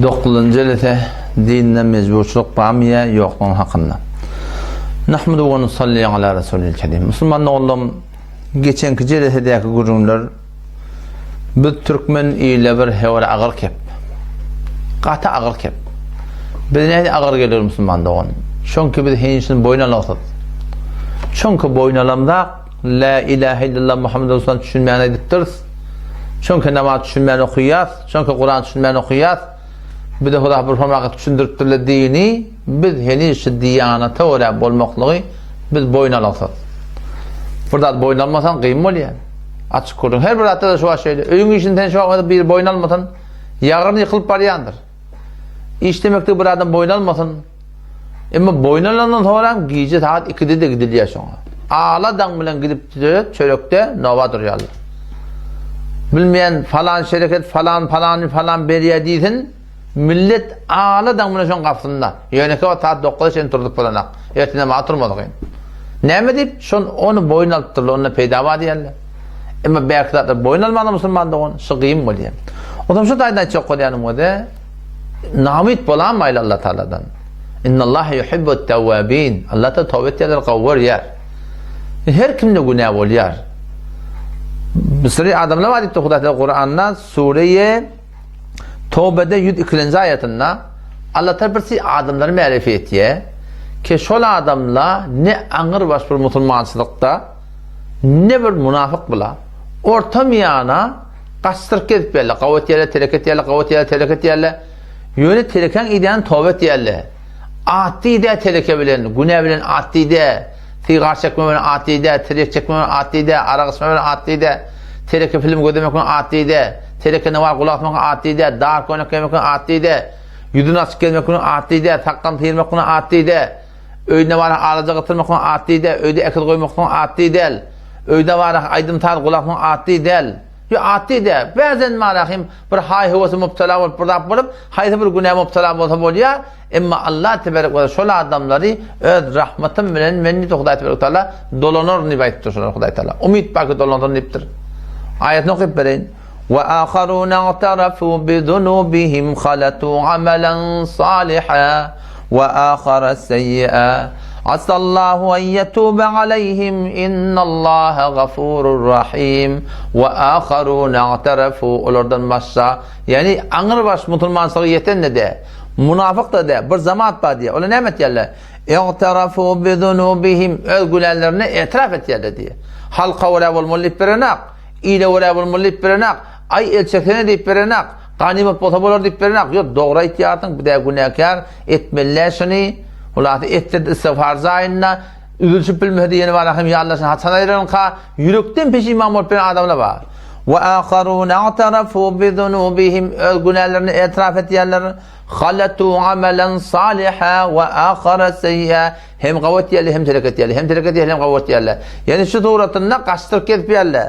9-njy ise dinne mecburçuluk barmya yoqluğun hakkında. Nahmadu ve nusalli ala Resulil Kerim. Müslüman oğlum, geçenki jeletedeki gurumlar biz Türkmen ile bir hevara ağır kep. Qata ağır kep. Biz ne ağır gelir Müslüman doğan. Çünkü biz henişin boyuna lağıtız. Çünkü boynalamda la ilahe illallah Muhammed Resulullah düşünmeyene ediptiriz. Çünkü namaz düşünmeyene okuyaz. Çünkü Kur'an düşünmeyene okuyaz. Bir de Huda bir formaga düşündürtdüler dini, biz henişi diyanata öyle bolmaklığı biz boyuna lağıtız. Burada boynalmasan kıyım ol yani. Açık kurdun. Her bir hatta da şu şeyde. Öyün işinden şu an bir boynalmasan yarın yıkılıp baryandır. İş demektir bir adam boynalmasın. Ama boynalandan sonra giyce saat 2'de de gidiliyor sonra. Ağladan bilen gidip çölükte nova duruyorlar. Bilmeyen falan şirket falan beriye değilsin. Millet ağladan bilen son kapsında. Yöneke o saat 9'da sen turduk falan. Ertine ma oturmadık yani. Ne deyip şun onu boynalıptırlar, onunla peydava diyorlar. Ama belki de boynalmadı Müslüman da onu sıkıyım mı diye. O zaman şu taydan çok koyanım o da namit bulamayla Allah Teala'dan. İnnallâhe yuhibbut tevvâbîn. Allah da tövbe eder kavvar yer. Her kimde günah ol yer. Mısri adamla var etti Kur'an'da Suriye Tövbe'de 102. ayetinde Allah Teala birisi adamları ma'rifet etiye ki şol adamla ne anır baş bir musulmansılıkta ne bir münafık bula orta miyana kastırk edip yerle kavat yerle teleket yerle yöne teleken ideyen tövbe yerle ati de teleke bilen günah bilen ati de sigar çekme bilen ati de terek çekme bilen ati de ara kısma bilen ati de teleke film gödemek bilen ati de teleke nevar kulakmak ati de dar konak yemek ati de yüzün açık gelmek bilen ati de takkan tıyırmak bilen ati de öyde var ağlaca gıtırmak bilen ati de öyde ekil koymak bilen ati del öyde var aydın tar kulakmak ati del ya ati de bazen marahim bir hay havası müptela olup burada bulup haydi bir günah müptela oluyor ama Allah tebarek ve şol adamları öz rahmetim bilen menni Huda tebarek Teala dolanır nibayettir Huda Teala umid bakı dolanır niptir ayetini okuyup verin ve akharun i'tarafu bi zunubihim khalatu amalan salihan ve akhara sayyi'a asallahu en yetube aleyhim innallaha gafurur rahim ve akharun i'tarafu onlardan başka yani anır baş musulmansığı yeten ne de münafık da de bir zaman var diye öyle ne et yerler i'tarafu bi zunubihim öz günahlarını itiraf et yerler diye halka vera vel mullip berenak ile vera vel mullip berenak ay elçekene deyip berenak ganimet potabolar deyip berenak yok doğru ihtiyatın bir de günahkar etmellesini ulatı ettirdi istiğfar zayinna üzülçüp bilmedi yeni var ahim ya Allah sen hasanayların ka yürekten peşiman olup bir adamla var ve akharun i'tarafu bi zunubihim öz günahlarını itiraf et yerler halatu amelen saliha ve akhara sayyi'a hem gavat yerli hem tereket yerli hem gavat yerli yani şu doğratında kastırk edip yerli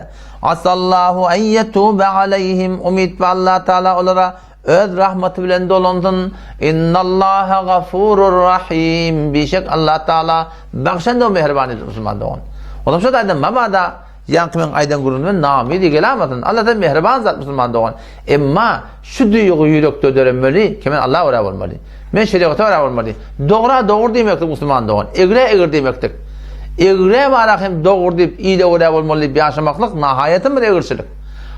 asallahu en yetube aleyhim umid ve Allah Teala olara öz rahmeti bilen dolandın innallaha gafurur rahim bişek Allah Teala bakşan da mehribanıdır Müslüman doğan o da şu da aydan mamada yankımın aydan gurunun namidi gelamadın Allah da mehriban zat Müslüman doğan ama şu duygu yürekte dönmeli kimin Allah öyle olmalı men şeriata öyle olmalı doğru demektir Müslüman doğan egre demektir egre varahim doğru deyip iyi de öyle olmalı bir yaşamaklık nahayetin bir egirçilik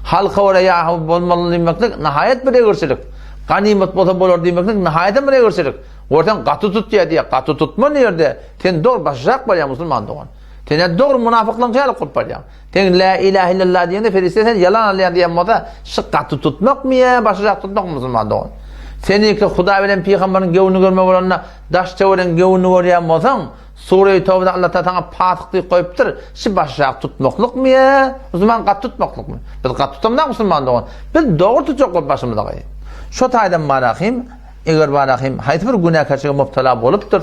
halka oraya olmalı demeklik nihayet bir egirçilik ganimet potabolar demeklik nihayetin bir egirçilik oradan katı tut diye katı tutma nerede sen doğru başacak var ya Müslüman doğan sen doğru münafıklığın kıyal kurpar ya sen la ilahe illallah diyende feristesen yalan alayan diyen moda şu katı tutmak mı ya başacak tutmak mı Müslüman doğan seninki Huda bilen peygamberin gevunu görme olanına daş çeviren gevunu oraya modan Sure-i Tevbe'de Allah Teala patıklığı koyuptur. Şu başacak tutmaklık mı ya? O zaman kat tutmaklık mı? Biz kat tutamdak Müslüman doğan. Biz doğru tutacak ol başımıza koyayım. Şu taydan marahim, eğer marahim, haydi bir günah karşıya müptela boluptur.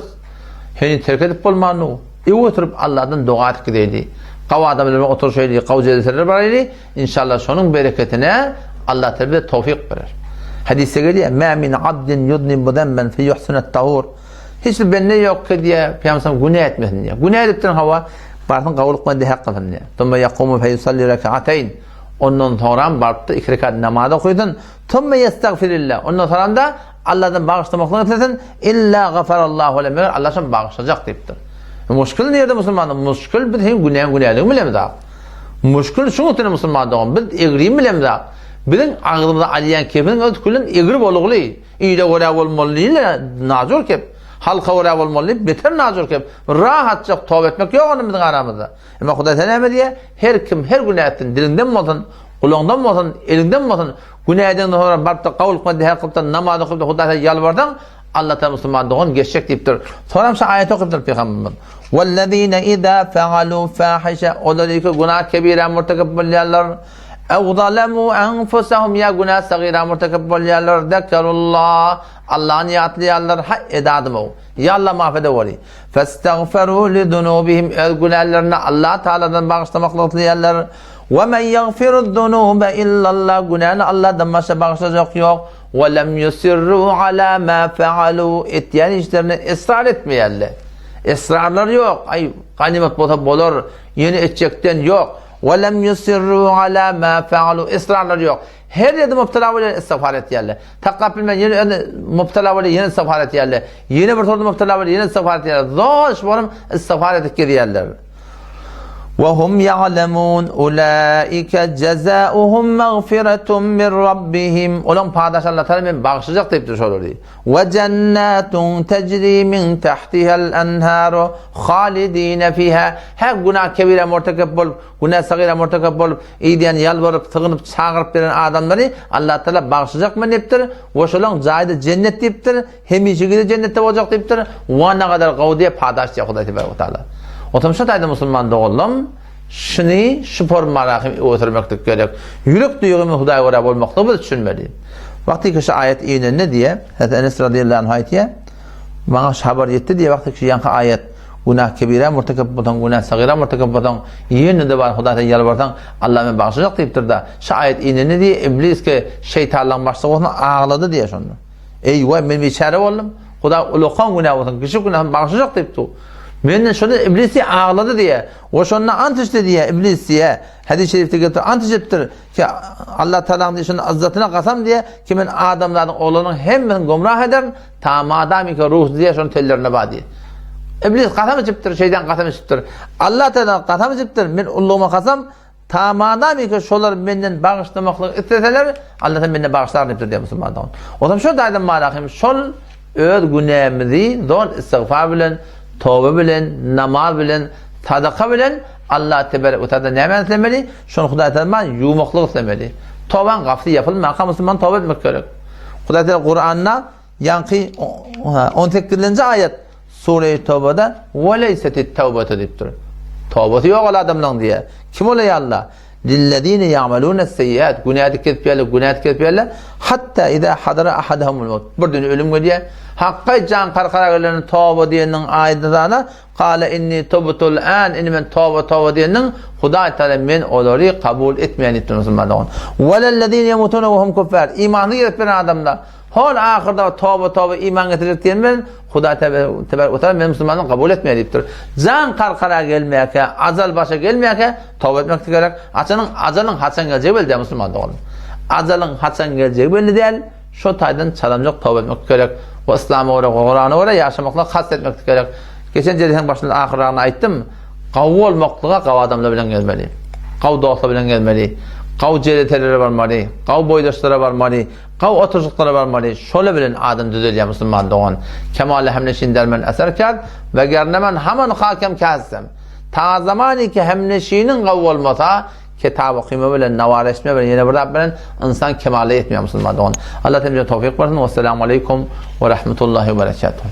Heni terk edip bolmanı. Oturup Allah'tan dua etki deydi. Kavada bilme otur şeydi, kavcaydı terör baraydı. İnşallah şunun bereketine Allah Teala tevfik verir. Hadiste geliyor. Ma min abdin yudnibu zemben fi yuhsunet tahur. Hiçbir benimle yok ki diye Peygamber günah etmesin diye. Günah edipten hava bartın kavuluk madde hakkı diye. Tümme yakumu fe yusalli rek'atayn. Ondan sonra barıp da 2 rekat namaz okuyudun. Tümme yestagfirillah. Ondan sonra da Allah'dan bağışlamakla etsin. İlla gafarallahu lem. Allah sana bağışlayacak deyiptir. Muşkul nerede Müslümanın? Muşkul bir hem günahını bilemiz daha. Muşkul şunu için Müslümanın bir eğriyim bilemiz daha. Bizim ağzımıza aliyen kefinin ötkülün eğri boluğlu. İyi de oraya olmalı ile nazur kep. Halka oraya olmalı, beter nazur kep. Rahatça tövbe etmek yok onun bizim aramızda. Ama Huda Teala diye her kim her günah ettin, dilinden mi olsun, kulağından mı olsun, elinden mi olsun, günahdan sonra barıp da kavul kıldı, her kıldı, namazı kıldı, Huda Teala yalvardan, Allah Teala Müslümanlığın geçecek deyiptir. Sonra şu ayet okuyuptur Peygamberimiz. وَالَّذ۪ينَ اِذَا فَعَلُوا فَاحِشَ Oları ki günah kebire murtakip bolyalar, اَوْ ظَلَمُوا اَنْفُسَهُمْ ya günah sagîra murtakip bolyalar, dekarullah, Allah'ın yatlayanlar ha edadım o. Ya Allah mahfedevori. فَاسْتَغْفَرُوا لِذُنُوبِهِمْ günahlarına Allah Teala'dan bağışlamakla diyorlar. وَمَنْ يَغْفِرُ الذُّنُوبَ إِلَّا اللّٰهِ günahını Allah'dan başka bağışlayacak yok. وَلَمْ يُسِرُّوا عَلَى مَا فَعَلُوا ettiyen işlerine ısrar etmeyenler. Israrlar yok. Ay ganimet olur. Yeni edecekten yok. وَلَمْ يُسِرُّوا عَلَى مَا فَعَلُوا ısrarlar yok. Her yerde müptela ile istiğfar et yerler. Takkap bilmem yeni müptela ile yeni istiğfar et yerler. Yeni bir torda müptela ile yeni istiğfar et yerler. Zor varım istiğfar edip yerler. وَهُمْ يَعْلَمُونَ اُولَٰئِكَ جَزَاؤُهُمْ مَغْفِرَةٌ مِّنْ رَبِّهِمْ Olan paydaş Allah Teala bağışlayacak deyip şöyle diyor. وَجَنَّاتٌ تَجْرِي مِنْ تَحْتِهَا الْاَنْهَارُ خَالِد۪ينَ فِيهَا Her günah kebire murtakip bolup, günah sagîra murtakip bolup, iyi diyen yalvarıp, tığınıp, çağırıp veren adamları Allah Teala bağışlayacak mı deyiptir. Oşulan cayda cennet deyiptir. Hem işi cennette olacak deyiptir. Ve ne kadar gavdiye paydaş diye Huda Teala. Otomuşa tayda Müslüman doğullum, şunu şüpor maraqim oturmaktık gerek. Yürek duygumu Hudaya oraya olmakta bu düşünmeli. Vakti ki şu ayet iyine ne diye? Hatta Enes radıyallahu anh ayetiye, bana haber yetti diye vakti ki yankı ayet, günah kebire murtakip budan, günah sagîra murtakip budan, yeni de var Hudaya yalvardan, Allah'ın bağışlayacak deyiptir da, şu ayet iyine ne diye? İblis ki şeytanla başlığı ağladı diye şunu. Eyvah ben bir içeri oldum, Hudaya ulukan günah olsun, küçük günah bağışlayacak deyipti. Benden şurada iblisi ağladı diye, o şununla antıştı diye iblisiye, hadis-i şerifte getiriyor, antışıptır ki Allah Teala'nın şunun azzatına kasam diye, kimin adamların oğlunun hemen gumrah eder, tam adami ki ruh diye şunun tellerine bağlı. İblis kasam içiptir, şeyden kasam içiptir. Allah Teala kasam içiptir, ben ulluğuma kasam, tam adami ki şolar benden bağışlamaklık isteseler, Allah Teala benden bağışlar deyiptir diye Müslümanlar. O zaman şu daydım malakım, şol öz günahımızı, don istiğfar bilen, tövbe bilen, namaz bilen, sadaka bilen Allah tebarek ve teala nimet etmeli. Şunu Huda Teala yumaklık etmeli. Tövben gafli yapılmaz. Müslüman tövbe etmek gerek. Huda Teala Kur'an'da yankı 18. ayet Sure-i Tövbe'de "Veleysetit tevbete" deyiptir. Tövbeti yok ola adamdan diye. Kim olay Allah? Lillezine ya'malune seyyiat. Günahı ketipyerler. Hatta idâ hadara ahadahumul maut. Bir gün ölüm geliyor. Hakka can karkaraglarının tövbe diyenin ayetlerine "Kâle inni tubtul an" men tövbe diyenin Huda Teala men onları kabul etmeyen ettin Müslümanlar. Velellezine yemutuna ve hum kuffar. İmanı yetmeyen adamlar. Hol ahirde tövbe iman getirecek diyen Huda Teala men Müslümanları kabul etmeyen deyiptir. Can karkara gelmeyeke, azal başa gelmeyeke tövbe etmek gerek. Acalın haçan geleceği belli Müslümanlar. Acalın haçan geleceği belli değil. Şu taydan çalamcak tövbe etmek gerek. O İslam'a oraya, Kur'an'a oraya yaşamakla kastetmek gerek. Geçen cerihen başında ahirarını ayttim. Qav olmaklığa qav adamla bilen gelmeli. Qav dostla bilen gelmeli. Qav ceretelere varmalı. Qav boydaşlara varmalı. Qav oturcuklara varmalı. Şöyle bilen adam düzelya Müslüman doğan. Kemal-i hemneşin dermen eser kâd ve gernemen hemen hakem kâzsem. Ta zamani ki hemneşinin qav olmasa kitab-ı kıyme bilen, navareşme bilen, yine burada bilen insan kemale etmiyor Müslüman doğan. Allah temizce tevfik versin. Vesselamu aleyküm ve rahmetullahi ve berekatuhu.